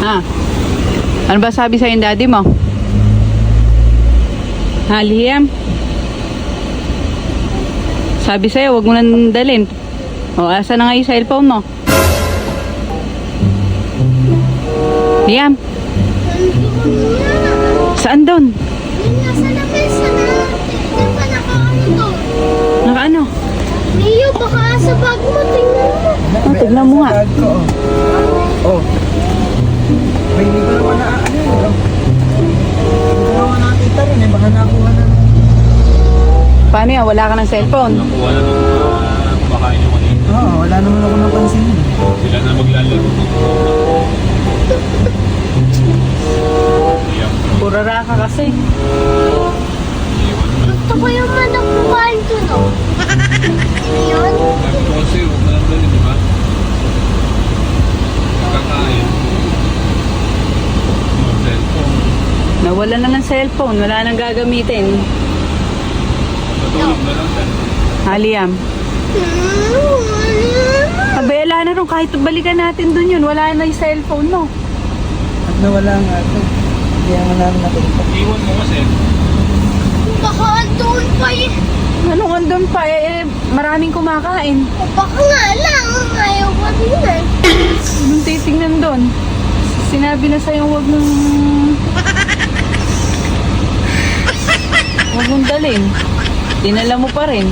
Ha? Ano ba sabi sa'yo yung daddy mo? Ha, Liam? Sabi sa'yo, huwag mo nang dalhin. O, asa na nga yung cellphone mo? Liam? Saan doon? Yung nasa lamesa na. Yung pa nakaano doon. Nakaano? Leo, baka sa bag mo, tingnan mo. Oh, tignan mo nga. Bag ko, oh. Oh. May hindi ko naman na ano yun. Hindi ko naman nakita rin eh. Baka nakuha na. Paano yan? Wala ka ng cellphone? Nakuha na nung kumakain yung kanina. Oo, wala naman ako napansin yun. Sila na maglalaro. Purara ka kasi. Gusto ko yung manok kumain ko, no? Yun. Sabi ko kasi, huwag na lang dali, di ba? Nakakain. Yung cellphone. Nawala na ng cellphone. Wala nang gagamitin. Natulog na lang siya. Ha, Liam? Abela na rin. Kahit balikan natin dun yun. Wala na yung cellphone mo. At nawala nga ito. Hindi naman namin nakita. Iwan mo kasi. Baka doon pa eh. Anong andun pa? Maraming kumakain. O baka nga lang. Ayaw ko din eh. Anong titingnan dun? Sinabi na sa'yo huwag mong... Huwag mong dalhin. Dinala mo pa rin.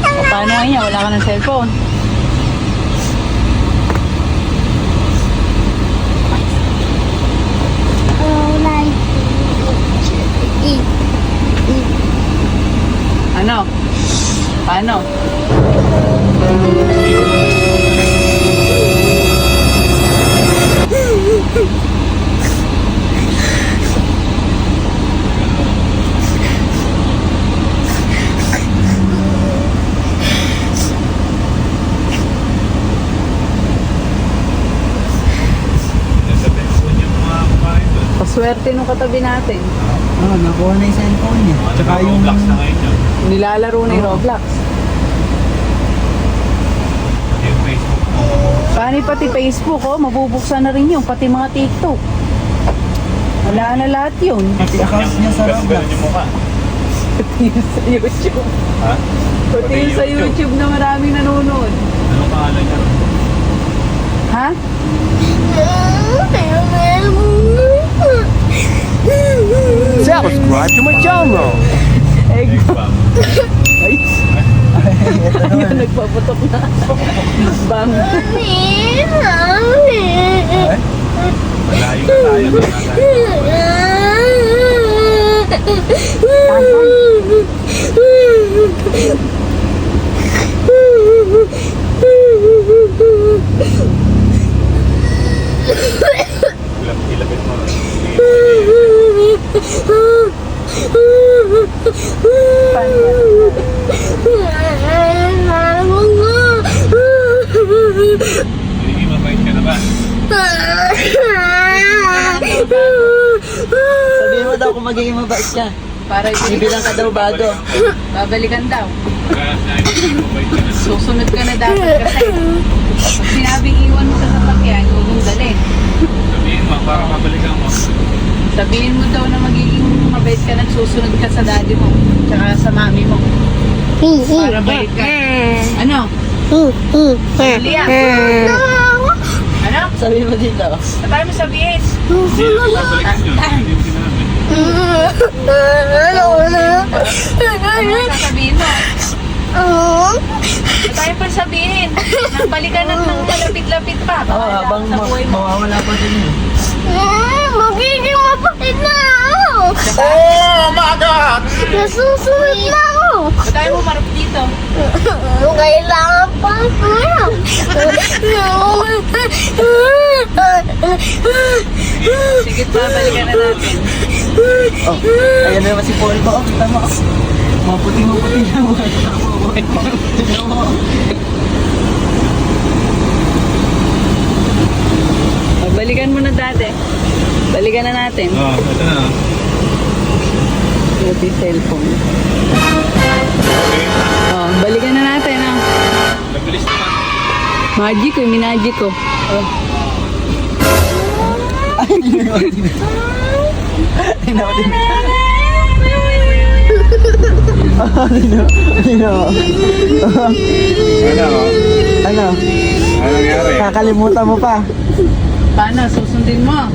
O, paano nga niya? Wala ka ng cellphone. Oh, like. Ano? Paano? Nasa Facebook yung mga kumakain doon. Paswerte nung katabi natin. Oo, nakuha na yung cellphone niya. Tsaka yung... Roblox na ngayon yun. Nilalaro na yung Roblox. Yung Facebook mo. Paano pati Facebook, oh? Mabubuksan na rin yun. Pati mga TikTok. Wala na lahat yun. Pati accounts niya sa Roblox. Ganun yung mukha. Pati yun sa YouTube. Ha? Pati yun sa YouTube na maraming nanonood. Ano pangalan niya? Ha? Subscribe to my channel. Egg. Bang. Ay, Ito ayun, naman. nagpaputok na. Bang. Malayo na tayo. Ilapit mo. Hindi mabait ka na ba? Sabihin mo daw kung magiging mabait ka. Para Bibilang ka daw bago. babalikan daw. Kaya hindi mabait ka na. Susunod ka na dapat kasi. Pag sinabing iwan mo sa sasakyan, huwag mong dalhin. Sabihin mo, para mabalikan mo. Sabihin mo daw na magiging mabait ka na susunod ka sa daddy mo. Tsaka sa mami mo. Para bait ka. Ano? Liam? Ano? Sabihin mo dito. Paano mo sabihin? Hindi na mabalikan yun. Hindi mo sinabi. Ano sasabihin mo? Tayo pa sabihin. Nang balikan ng malapit-lapit pa. Oo, habang sa buhay mo. mawawala pa din yun. Magiging mapakit na ako. Oh my God! Nasusunod na ako. Ba't tayo mo marap dito? Kailangan pa ako. Sige pa, balikan na natin. Oh, ayan na naman si Paul ko. Oh, kita mo. Maputi-maputi na mo. Tignan mo. Balikan mo na dati. Balikan na natin. Oo, ito na. Ito yung cellphone. Oh, balikan na natin. Ah. Nabilis naman. Magic ko, minagic ko. Oh. Ay, tingnan mo. Ano? Ano? Ano nangyari? Kakalimutan mo pa. Paano? Susundin mo?